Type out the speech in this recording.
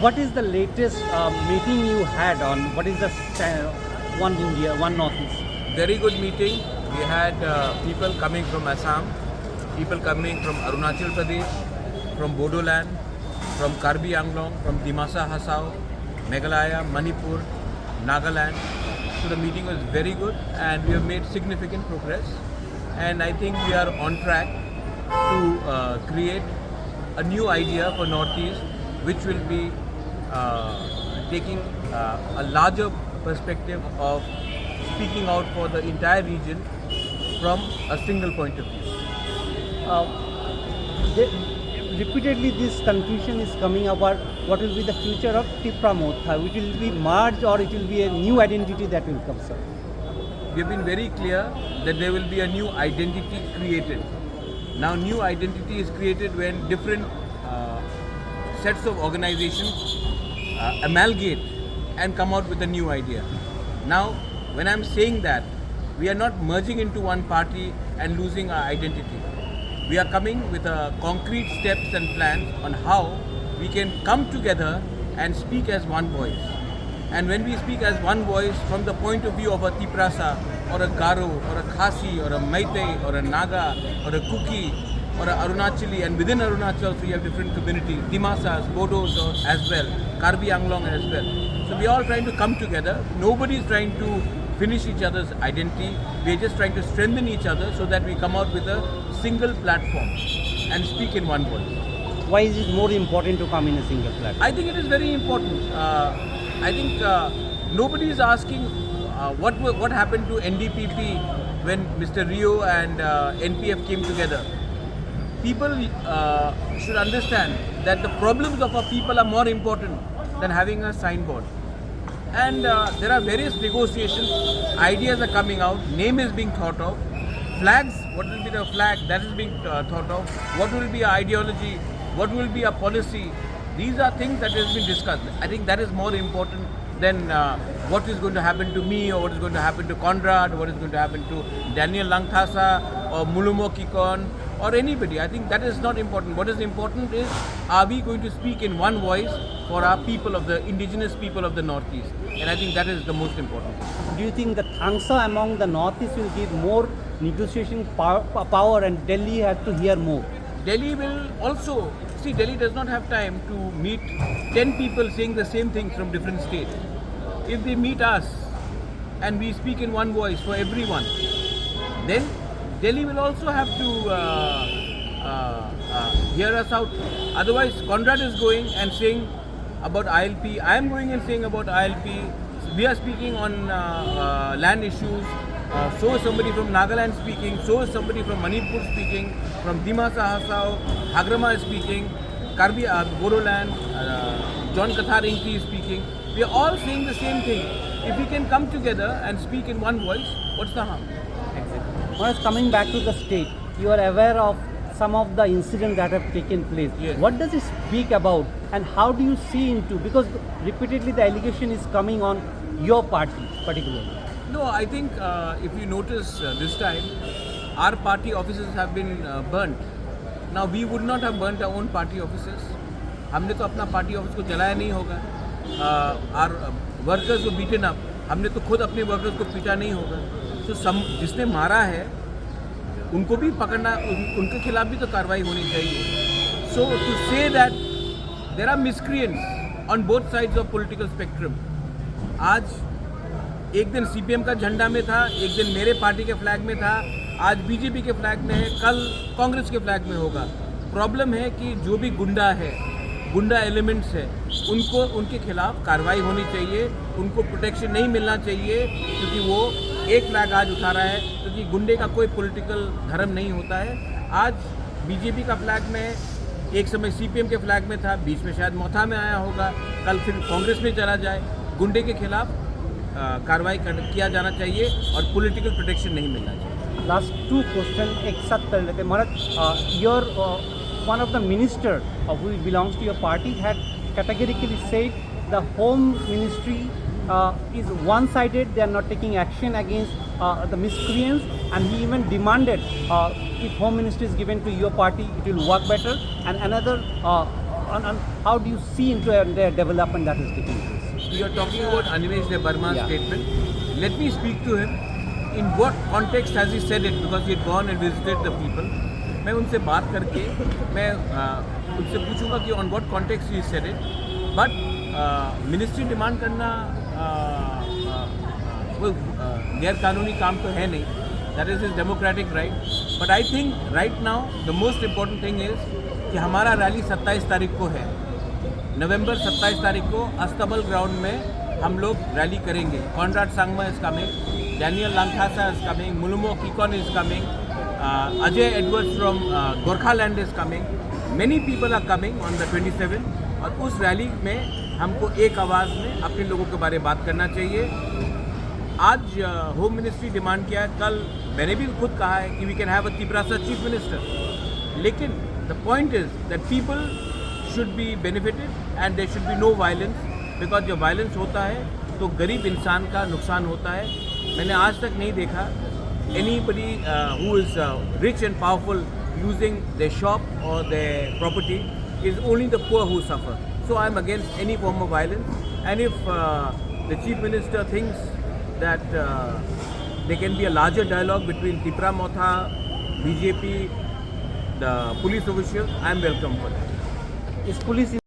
What is the latest meeting you had on what is the One India, One Northeast? Very good meeting. We had people coming from Assam, people coming from Arunachal Pradesh, from Bodoland, from Karbi Anglong, from Dimasa Hasao, Meghalaya, Manipur, Nagaland. So the meeting was very good and we have made significant progress. And I think we are on track to create a new idea for Northeast, which will be taking a larger perspective of speaking out for the entire region from a single point of view. Repeatedly, this confusion is coming about what will be the future of Tipra Motha, which will be merged or it will be a new identity that will come, sir. We have been very clear that there will be a new identity created. Now, new identity is created when different sets of organizations amalgate and come out with a new idea. Now, when I'm saying that, we are not merging into one party and losing our identity. We are coming with concrete steps and plans on how we can come together and speak as one voice. And when we speak as one voice from the point of view of a Tiprasa or a Garo or a Khasi or a Meitei or a Naga or a Kuki or a Arunachali, and within Arunachal we have different communities, Dimasas, Bodos as well, Karbi Anglong as well. So we are all trying to come together. Nobody is trying to finish each other's identity. We are just trying to strengthen each other so that we come out with a single platform and speak in one voice. Why is it more important to come in a single platform? I think it is very important. I think nobody is asking what happened to NDPP when Mr. Rio and NPF came together. People should understand that the problems of our people are more important than having a signboard. And there are various negotiations, ideas are coming out, name is being thought of, flags, what will be the flag, that is being thought of, what will be our ideology, what will be our policy. These are things that has been discussed. I think that is more important than what is going to happen to me or what is going to happen to Conrad, what is going to happen to Daniel Langthasa or Mulumo Kikon or anybody. I think that is not important. What is important is, are we going to speak in one voice for our people of the indigenous people of the Northeast? And I think that is the most important thing. Do you think the Thangsa among the Northeast will give more negotiation power and Delhi has to hear more? Delhi will also, see, Delhi does not have time to meet 10 people saying the same things from different states. If they meet us and we speak in one voice for everyone, then Delhi will also have to hear us out. Otherwise, Conrad is going and saying about ILP, I am going and saying about ILP, we are speaking on land issues, so is somebody from Nagaland speaking, so is somebody from Manipur speaking, from Dimasa Hasao, Hagrama is speaking, Karbi Bodoland, John Kathar Inki is speaking. We are all saying the same thing. If we can come together and speak in one voice, what's the harm? Exactly. Once coming back to the state, you are aware of some of the incidents that have taken place. Yes. What does it speak about and how do you see into, because repeatedly the allegation is coming on your party particularly? No, I think if you notice this time, our party offices have been burnt. Now we would not have burnt our own party offices. हमने तो अपना party office को जलाया नहीं होगा. Our workers were beaten up. हमने तो खुद अपने workers को पीटा नहीं होगा. So जिसने मारा है, उनको भी पकड़ना, उनके खिलाफ भी तो कार्रवाई होनी चाहिए. So to say that there are miscreants on both sides of political spectrum. आज एक दिन CPM का झंडा में था, एक दिन मेरे पार्टी के फ्लैग में था, आज BJP के फ्लैग में है, कल कांग्रेस के फ्लैग में होगा. प्रॉब्लम है कि जो भी गुंडा है, गुंडा एलिमेंट्स है, उनको उनके खिलाफ कार्रवाई होनी चाहिए, उनको प्रोटेक्शन नहीं मिलना चाहिए क्योंकि वो एक फ्लैग आज उठा रहा है, क्योंकि गुंडे का कोई पॉलिटिकल धर्म नहीं होता है. आज बीजेपी का फ्लैग में, एक समय सीपीएम के फ्लैग में था, बीच में शायद मोथा में आया होगा, कल फिर कांग्रेस में चला जाए. गुंडे के खिलाफ कार्रवाई किया जाना चाहिए और पॉलिटिकल प्रोटेक्शन नहीं मिलना चाहिए. लास्ट 2 क्वेश्चन एक साथ कर लेते हैं. महाराज, your one of the minister who belongs to your party had categorically said the home ministry is one-sided, they are not taking action against the miscreants, and he even demanded if home ministry is given to your party, it will work better. And another on how do you see into their development that is taking place? You are talking about Animesh Verma's Yeah. statement. Let me speak to him. In what context has he said it? Because he had gone and visited the people. मैं उनसे बात करके मैं उनसे पूछूंगा कि on what context he said it. But ministry demand करना वो गैर कानूनी काम तो है नहीं. That is his democratic right. But I think right now the most important thing is कि हमारा रैली 27 तारीख को है. नवंबर 27 तारीख को अस्तबल ग्राउंड में हम लोग रैली करेंगे. Conrad Sangma is coming, Daniel Langthasa is coming, Mulumo Kikon is coming, Ajay Edwards from Gorkhaland is coming. Many people are coming on the 27. और उस रैली में हमको एक आवाज़ में अपने लोगों के बारे में बात करना चाहिए. आज होम मिनिस्ट्री डिमांड किया है, कल मैंने भी खुद कहा है कि we can have a Tiprasa chief minister. लेकिन the point is that people should be benefited and there should be no violence, because जब violence होता है तो गरीब इंसान का नुकसान होता है. मैंने आज तक नहीं देखा anybody who is rich and powerful losing their shop or their property. Is only the poor who suffer. So I am against any form of violence, and if the chief minister thinks that there can be a larger dialogue between Tipra Motha, BJP, the police officials, I am welcome for that. Is police